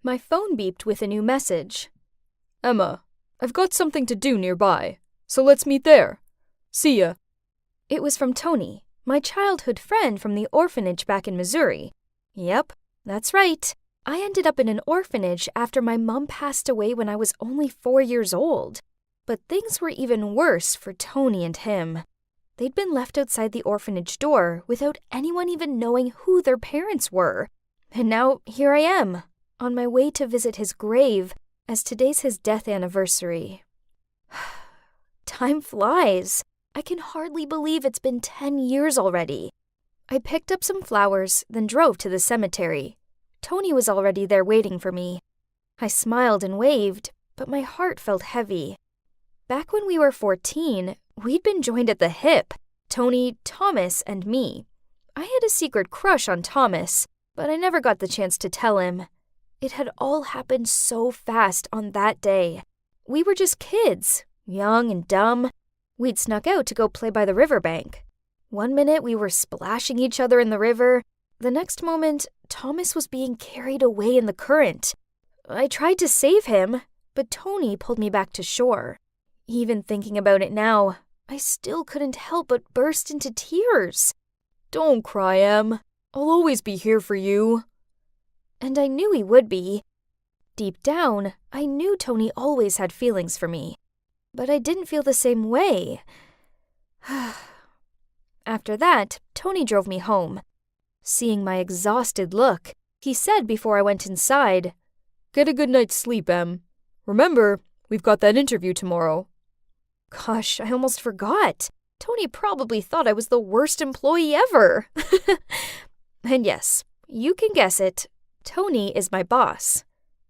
My phone beeped with a new message. Emma, I've got something to do nearby, so let's meet there. See ya. It was from Tony, my childhood friend from the orphanage back in Missouri. Yep, that's right. I ended up in an orphanage after my mom passed away when I was only 4 years old. But things were even worse for Tony and him. They'd been left outside the orphanage door without anyone even knowing who their parents were. And now here I am, on my way to visit his grave, as today's his death anniversary. Time flies. I can hardly believe it's been 10 years already. I picked up some flowers, then drove to the cemetery. Tony was already there waiting for me. I smiled and waved, but my heart felt heavy. Back when we were 14, we'd been joined at the hip, Tony, Thomas, and me. I had a secret crush on Thomas, but I never got the chance to tell him. It had all happened so fast on that day. We were just kids, young and dumb. We'd snuck out to go play by the riverbank. One minute we were splashing each other in the river. The next moment, Thomas was being carried away in the current. I tried to save him, but Tony pulled me back to shore. Even thinking about it now, I still couldn't help but burst into tears. Don't cry, Em. I'll always be here for you. And I knew he would be. Deep down, I knew Tony always had feelings for me. But I didn't feel the same way. After that, Tony drove me home. Seeing my exhausted look, he said before I went inside, Get a good night's sleep, Em. Remember, we've got that interview tomorrow. Gosh, I almost forgot. Tony probably thought I was the worst employee ever. And yes, you can guess it. Tony is my boss.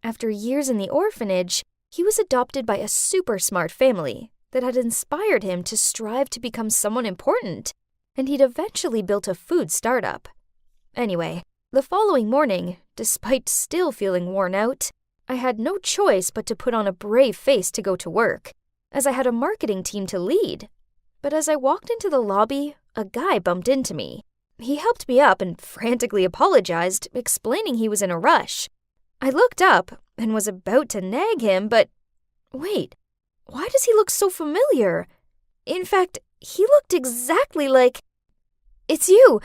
After years in the orphanage, he was adopted by a super smart family that had inspired him to strive to become someone important, and he'd eventually built a food startup. Anyway, the following morning, despite still feeling worn out, I had no choice but to put on a brave face to go to work, as I had a marketing team to lead. But as I walked into the lobby, a guy bumped into me. He helped me up and frantically apologized, explaining he was in a rush. I looked up and was about to nag him, but wait, why does he look so familiar? In fact, he looked exactly like... It's you!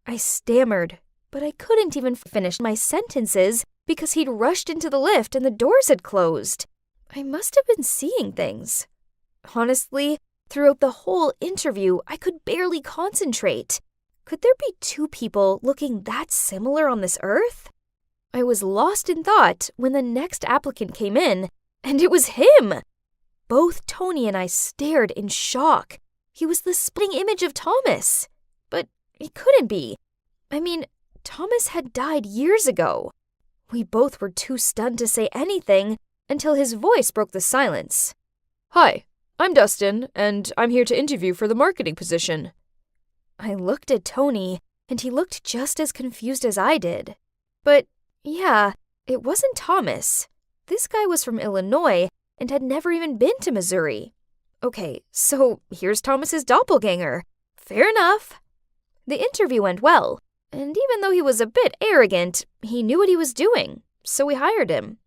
I stammered, but I couldn't even finish my sentences because he'd rushed into the lift and the doors had closed. I must have been seeing things. Honestly, throughout the whole interview, I could barely concentrate. Could there be two people looking that similar on this earth? I was lost in thought when the next applicant came in, and it was him! Both Tony and I stared in shock. He was the spitting image of Thomas. But it couldn't be. I mean, Thomas had died years ago. We both were too stunned to say anything until his voice broke the silence. Hi, I'm Dustin, and I'm here to interview for the marketing position. I looked at Tony, and he looked just as confused as I did. But, yeah, it wasn't Thomas. This guy was from Illinois and had never even been to Missouri. Okay, so here's Thomas's doppelganger. Fair enough. The interview went well, and even though he was a bit arrogant, he knew what he was doing, so we hired him.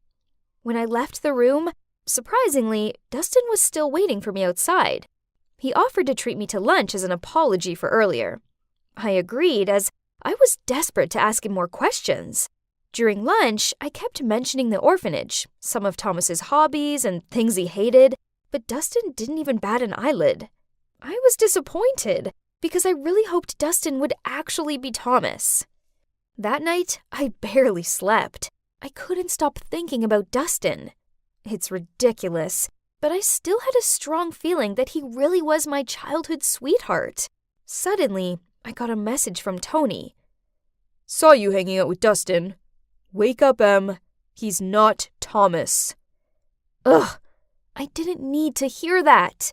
When I left the room, surprisingly, Dustin was still waiting for me outside. He offered to treat me to lunch as an apology for earlier. I agreed, as I was desperate to ask him more questions. During lunch, I kept mentioning the orphanage, some of Thomas's hobbies and things he hated, but Dustin didn't even bat an eyelid. I was disappointed, because I really hoped Dustin would actually be Thomas. That night, I barely slept. I couldn't stop thinking about Dustin. It's ridiculous, but I still had a strong feeling that he really was my childhood sweetheart. Suddenly, I got a message from Tony. Saw you hanging out with Dustin. Wake up, Em. He's not Thomas. Ugh, I didn't need to hear that.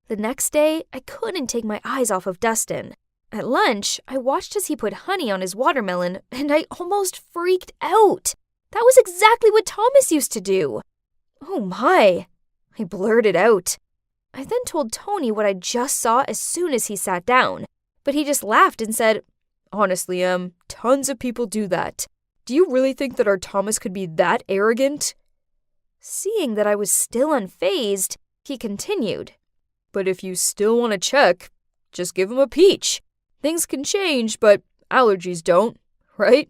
The next day, I couldn't take my eyes off of Dustin. At lunch, I watched as he put honey on his watermelon, and I almost freaked out. That was exactly what Thomas used to do. Oh my, I blurted out. I then told Tony what I just saw as soon as he sat down, but he just laughed and said, Honestly, tons of people do that. Do you really think that our Thomas could be that arrogant? Seeing that I was still unfazed, he continued. But if you still want to check, just give him a peach. Things can change, but allergies don't, right?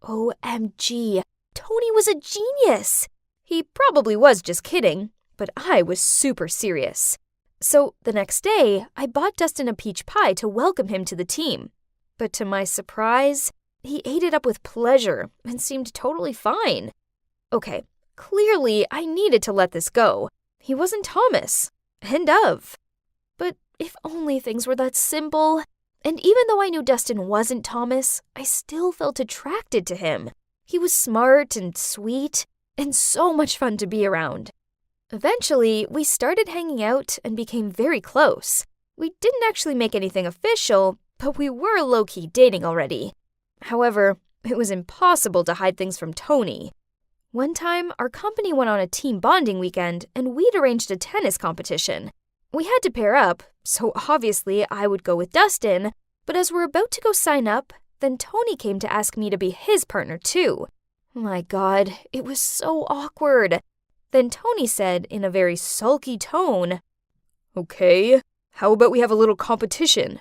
OMG, Tony was a genius. He probably was just kidding, but I was super serious. So the next day, I bought Dustin a peach pie to welcome him to the team. But to my surprise, he ate it up with pleasure and seemed totally fine. Okay, clearly I needed to let this go. He wasn't Thomas. End of. But if only things were that simple. And even though I knew Dustin wasn't Thomas, I still felt attracted to him. He was smart and sweet, and so much fun to be around. Eventually, we started hanging out and became very close. We didn't actually make anything official, but we were low-key dating already. However, it was impossible to hide things from Tony. One time, our company went on a team bonding weekend, and we'd arranged a tennis competition. We had to pair up, so obviously I would go with Dustin, but as we're about to go sign up, then Tony came to ask me to be his partner too. My God, it was so awkward. Then Tony said in a very sulky tone, Okay, how about we have a little competition?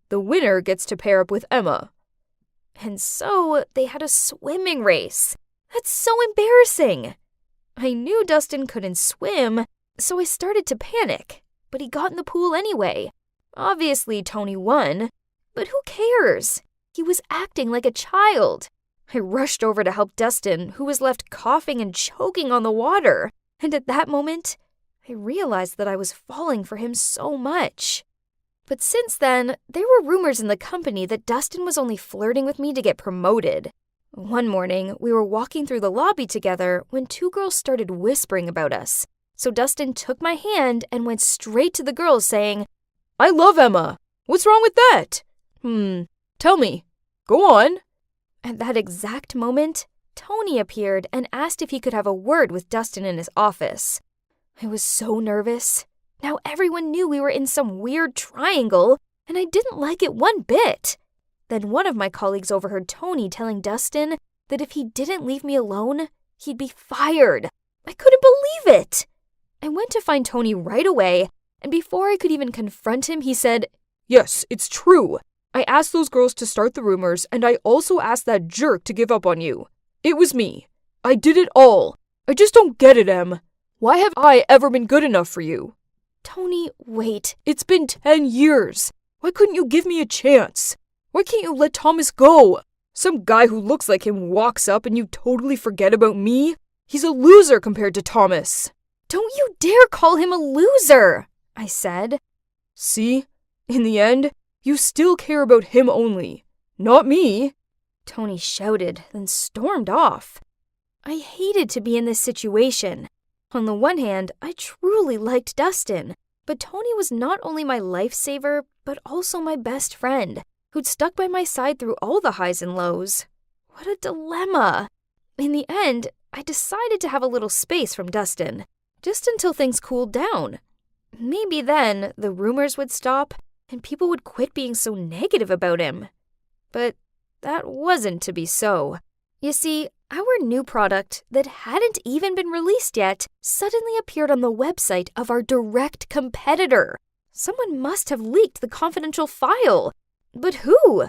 The winner gets to pair up with Emma. And so they had a swimming race. That's so embarrassing. I knew Dustin couldn't swim, so I started to panic, but he got in the pool anyway. Obviously, Tony won, but who cares? He was acting like a child. I rushed over to help Dustin, who was left coughing and choking on the water, and at that moment, I realized that I was falling for him so much. But since then, there were rumors in the company that Dustin was only flirting with me to get promoted. One morning, we were walking through the lobby together when two girls started whispering about us. So Dustin took my hand and went straight to the girls saying, I love Emma. What's wrong with that? Tell me. Go on. At that exact moment, Tony appeared and asked if he could have a word with Dustin in his office. I was so nervous. Now everyone knew we were in some weird triangle, and I didn't like it one bit. Then one of my colleagues overheard Tony telling Dustin that if he didn't leave me alone, he'd be fired. I couldn't believe it. I went to find Tony right away, and before I could even confront him, he said, Yes, it's true. I asked those girls to start the rumors, and I also asked that jerk to give up on you. It was me. I did it all. I just don't get it, Em. Why have I ever been good enough for you? Tony, wait. It's been 10 years. Why couldn't you give me a chance? Why can't you let Thomas go? Some guy who looks like him walks up and you totally forget about me? He's a loser compared to Thomas. Don't you dare call him a loser, I said. See? In the end, you still care about him only, not me. Tony shouted, then stormed off. I hated to be in this situation. On the one hand, I truly liked Dustin, but Tony was not only my lifesaver, but also my best friend, who'd stuck by my side through all the highs and lows. What a dilemma. In the end, I decided to have a little space from Dustin, just until things cooled down. Maybe then the rumors would stop and people would quit being so negative about him. But that wasn't to be so. You see, our new product that hadn't even been released yet suddenly appeared on the website of our direct competitor. Someone must have leaked the confidential file. But who?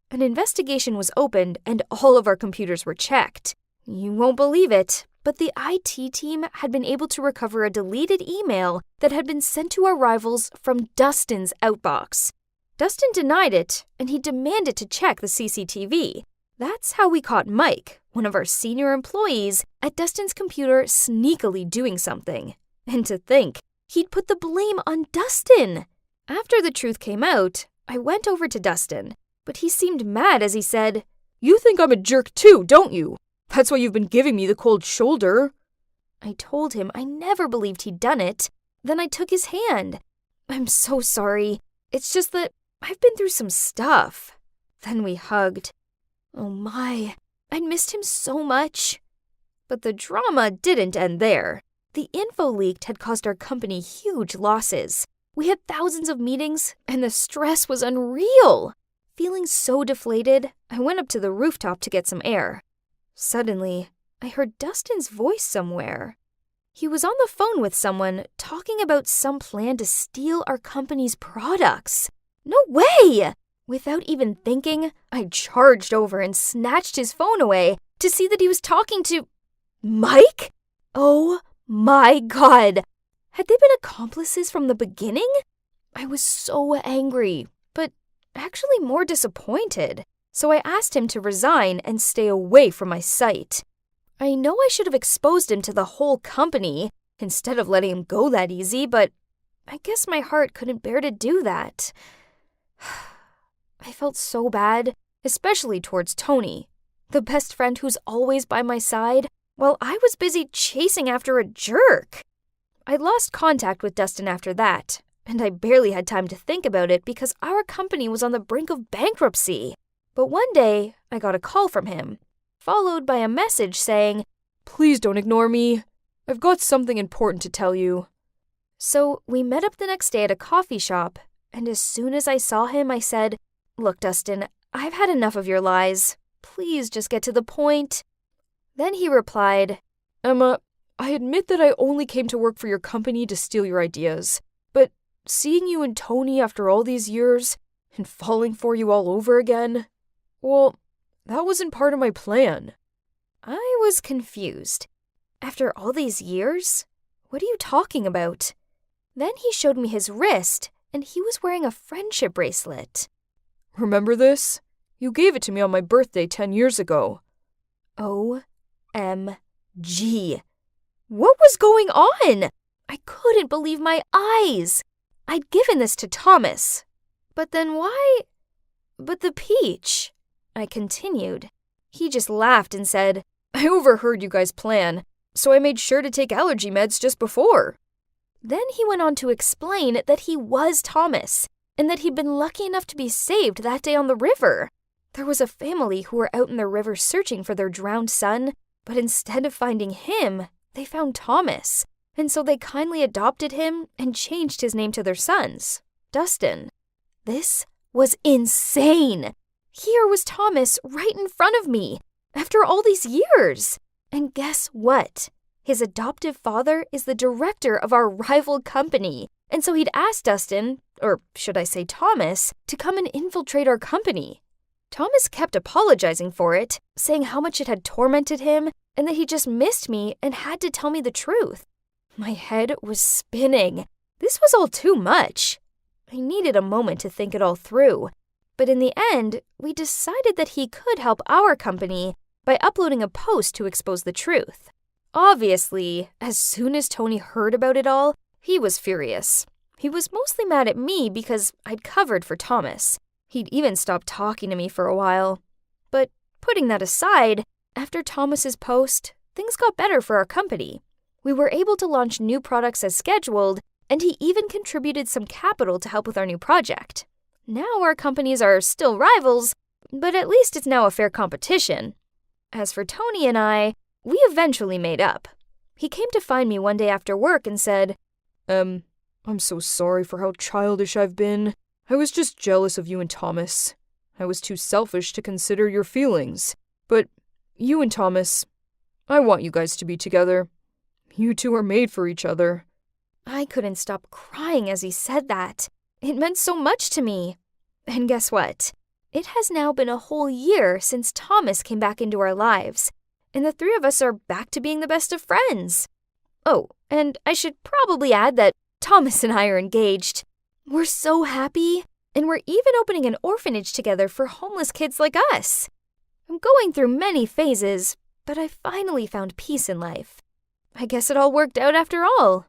An investigation was opened and all of our computers were checked. You won't believe it, but the IT team had been able to recover a deleted email that had been sent to our rivals from Dustin's outbox. Dustin denied it, and he demanded to check the CCTV. That's how we caught Mike, one of our senior employees, at Dustin's computer sneakily doing something. And to think, he'd put the blame on Dustin. After the truth came out, I went over to Dustin, but he seemed mad as he said, You think I'm a jerk too, don't you? That's why you've been giving me the cold shoulder. I told him I never believed he'd done it. Then I took his hand. I'm so sorry. It's just that I've been through some stuff. Then we hugged. Oh my, I'd missed him so much. But the drama didn't end there. The info leaked had caused our company huge losses. We had thousands of meetings, and the stress was unreal. Feeling so deflated, I went up to the rooftop to get some air. Suddenly, I heard Dustin's voice somewhere. He was on the phone with someone talking about some plan to steal our company's products. No way! Without even thinking, I charged over and snatched his phone away to see that he was talking to Mike? Oh my God! Had they been accomplices from the beginning? I was so angry, but actually more disappointed. So I asked him to resign and stay away from my sight. I know I should have exposed him to the whole company instead of letting him go that easy, but I guess my heart couldn't bear to do that. I felt so bad, especially towards Tony, the best friend who's always by my side, while I was busy chasing after a jerk. I lost contact with Dustin after that, and I barely had time to think about it because our company was on the brink of bankruptcy. But one day, I got a call from him, followed by a message saying, "Please don't ignore me. I've got something important to tell you." So we met up the next day at a coffee shop, and as soon as I saw him, I said, "Look, Dustin, I've had enough of your lies. Please just get to the point." Then he replied, "Emma, I admit that I only came to work for your company to steal your ideas, but seeing you and Tony after all these years, and falling for you all over again, well, that wasn't part of my plan." I was confused. After all these years? What are you talking about? Then he showed me his wrist, and he was wearing a friendship bracelet. "Remember this? You gave it to me on my birthday 10 years ago." OMG. What was going on? I couldn't believe my eyes. I'd given this to Thomas. But then why? But the peach, I continued. He just laughed and said, "I overheard you guys' plan, so I made sure to take allergy meds just before." Then he went on to explain that he was Thomas, and that he'd been lucky enough to be saved that day on the river. There was a family who were out in the river searching for their drowned son, but instead of finding him, they found Thomas, and so they kindly adopted him and changed his name to their son's, Dustin. This was insane. Here was Thomas right in front of me, after all these years. And guess what? His adoptive father is the director of our rival company, and so he'd asked Dustin, or should I say Thomas, to come and infiltrate our company. Thomas kept apologizing for it, saying how much it had tormented him, and that he just missed me and had to tell me the truth. My head was spinning. This was all too much. I needed a moment to think it all through. But in the end, we decided that he could help our company by uploading a post to expose the truth. Obviously, as soon as Tony heard about it all, he was furious. He was mostly mad at me because I'd covered for Thomas. He'd even stopped talking to me for a while. But putting that aside, after Thomas's post, things got better for our company. We were able to launch new products as scheduled, and he even contributed some capital to help with our new project. Now our companies are still rivals, but at least it's now a fair competition. As for Tony and I, we eventually made up. He came to find me one day after work and said, I'm so sorry for how childish I've been. I was just jealous of you and Thomas. I was too selfish to consider your feelings. But you and Thomas, I want you guys to be together. You two are made for each other." I couldn't stop crying as he said that. It meant so much to me. And guess what? It has now been a whole year since Thomas came back into our lives, and the three of us are back to being the best of friends. Oh, and I should probably add that Thomas and I are engaged. We're so happy, and we're even opening an orphanage together for homeless kids like us. I'm going through many phases, but I finally found peace in life. I guess it all worked out after all.